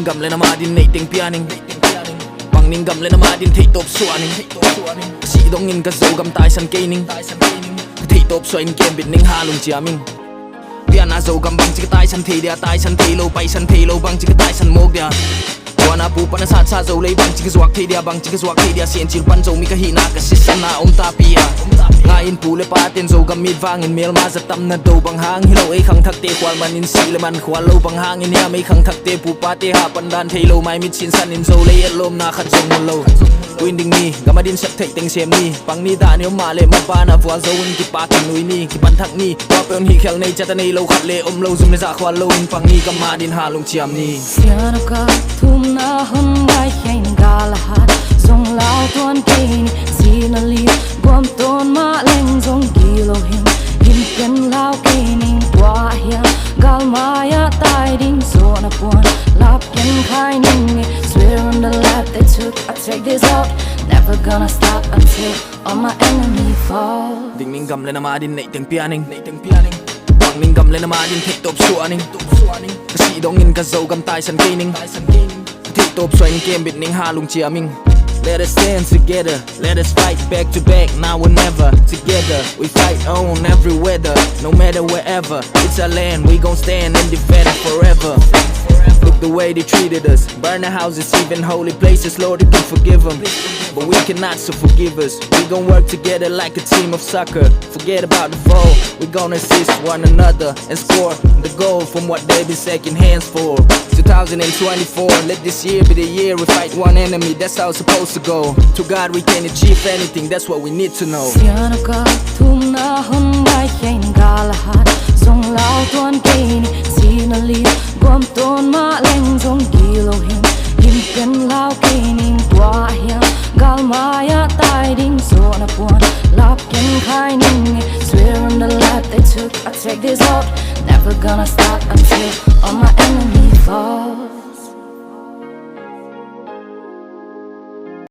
gam le na ma din nei ting pianing bang ning gam le na ma din thei top suaning si dong in ka zo gam tai san keining thei top so in kem bit ning halung chiaming piana zo gam bang chi tai san thei dia tai san thei lo pai san thei lo bang chi tai san mok dia wana pu pana sa sa zo lei bang chi zuak thei dia bang chi zuak thei dia sien chil pan zo mi ka hi na ka sisana ta pia nga in pu le pa ten zo gam mit wang in mel ma za tam na do bang hang hilo ei khang thak te kwal man in si le man khwal lo bang hang in ya mai khang thak te pu pa te ha pan dan thei lo mai mit sin san in zo le lom na khat zong lo winding ni gamadin sep thei teng sem ni pang ni da ni ma le ma pa na wal zo in ki pa ki nui ni ki pan thak ni wa pe on hi khel nei chat nei lo khat le lo zum le za khwal lo in pang ni ka ma din ha lung chiam ni siana ka thum na hum bai khain gal ha zong lao tuan kein sinali gom ton ma leng zong kilo him pen lao kening wa hia gal maya tai ding so na pon lap ken khai ning swear on the life they took I check this out never gonna stop until all my enemy fall ding ning gam le na ma din nei teng pianing bang ning gam le na ma din thei top suaning si dong in ka zo gam tai san keining thei top so in kem bit ning halung chiaming. Let us stand together, let us fight back to back, now or never. Together, we fight on every weather, no matter wherever. It's our land, we gon' stand and defend it forever. Look the way they treated us, burn the houses, even holy places. Lord, you can forgive them, but we cannot, so forgive us. We gon' work together like a team of soccer. Forget about the foe, we gon' assist one another and score the goal from what they've been second hands for. 2024, let this year be the year we fight one enemy, that's how it's supposed to go. To God we can achieve anything, that's what we need to know. siana ka thum na hum bai khain gal ha zong lao tuan kein sinali gom ton ma leng zong kilo him pen lao kening wa hia gal maya tai ding so na pon lap ken khai ning swear on the life they took I check this out never gonna stop until all my enemy fall.